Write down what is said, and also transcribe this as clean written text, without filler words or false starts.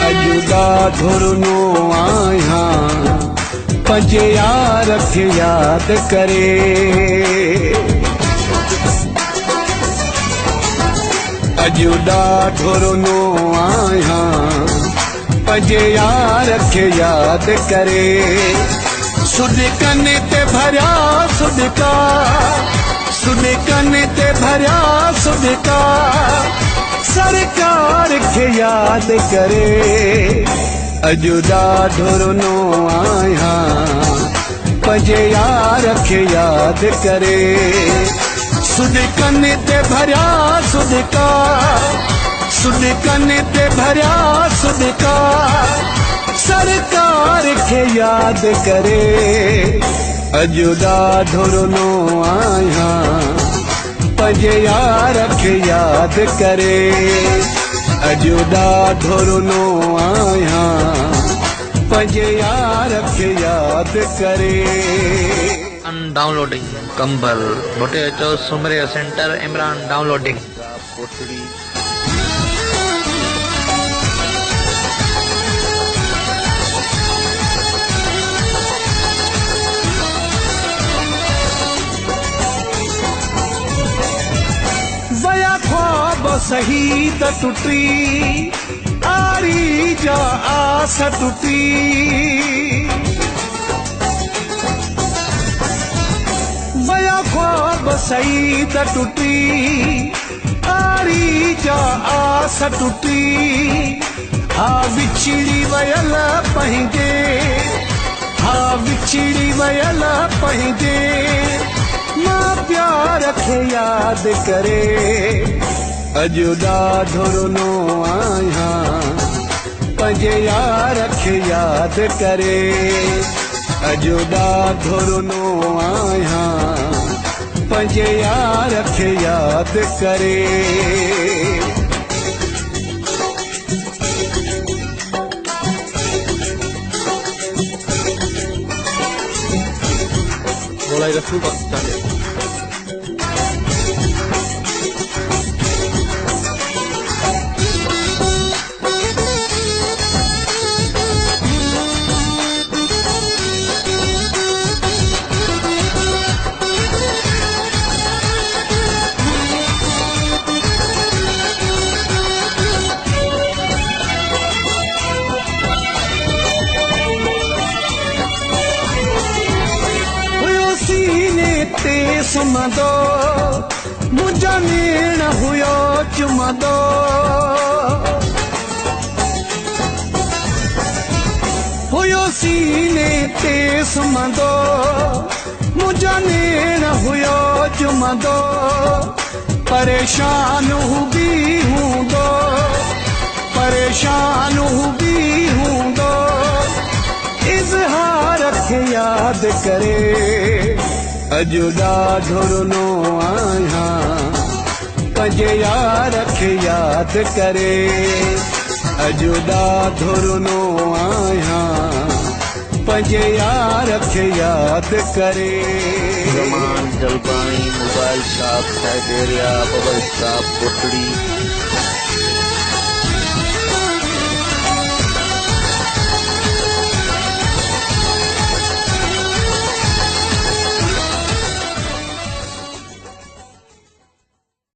अॼु ॾाढो रुनो आहियां पंहिंजे यार खे यादि करे। अॼु ॾाढो रुनो आहियां पंहिंजे यार खे यादि करे। सुॾिकनि ते भरिया सुॾिका, सुॾिकनि ते भरिया सुॾिका, सरकार खे यादि करे। अॼु ॾाढो रुनो आहियां पंहिंजे यार खे यादि करे। सुॾिकनि ते भरिया सुॾिका, सुॾिकनि ते भरिया सुॾिका, सरकार खे यादि करे। अॼु ॾाढो रुनो आहियां पंहिंजे यार खे यादि करे। अॼु ॾाढो रुनो आहियां पंहिंजे यार खे यादि करे। डाउनलोडिंग कंबल मोटे अचो सुमरे सेंटर इमरान डाउनलोडिंग। वया ख्वाब सही त टुटी, आरी जा आस टुटी। वया ख्वाब सही त टुटी, आरी जा आस टुटी। हा विछड़ी वयल पंहिंजे, हा विछड़ी वयल पंहिंजे मां प्यार खे यादि करे। अॼु ॾाढो रुनो आहियां पंहिंजे यार खे यादि करे। अॼु ॾाढो रुनो आहियां पंहिंजे यार खे यादि करे। बोलाई रखूं बस ते सुम्हंदो मुंहिंजा नेण हुयो चुमंदो। हुयो सीने ते सुम्हंदो मुंहिंजा नेण हुयो चुमंदो। परेशान हू बि हूंदो, परेशान हू बि हूंदो, इज़हार खे यादि करे। अॼु ॾाढो रुनो आहियां पंहिंजे यार खे यादि करे। अॼु ॾाढो रुनो आहियां पंहिंजे यार खे यादि करे। ज़मान जलपाणी मोबाइल शॉप साइड एरिया बबल शॉप कोटड़ी।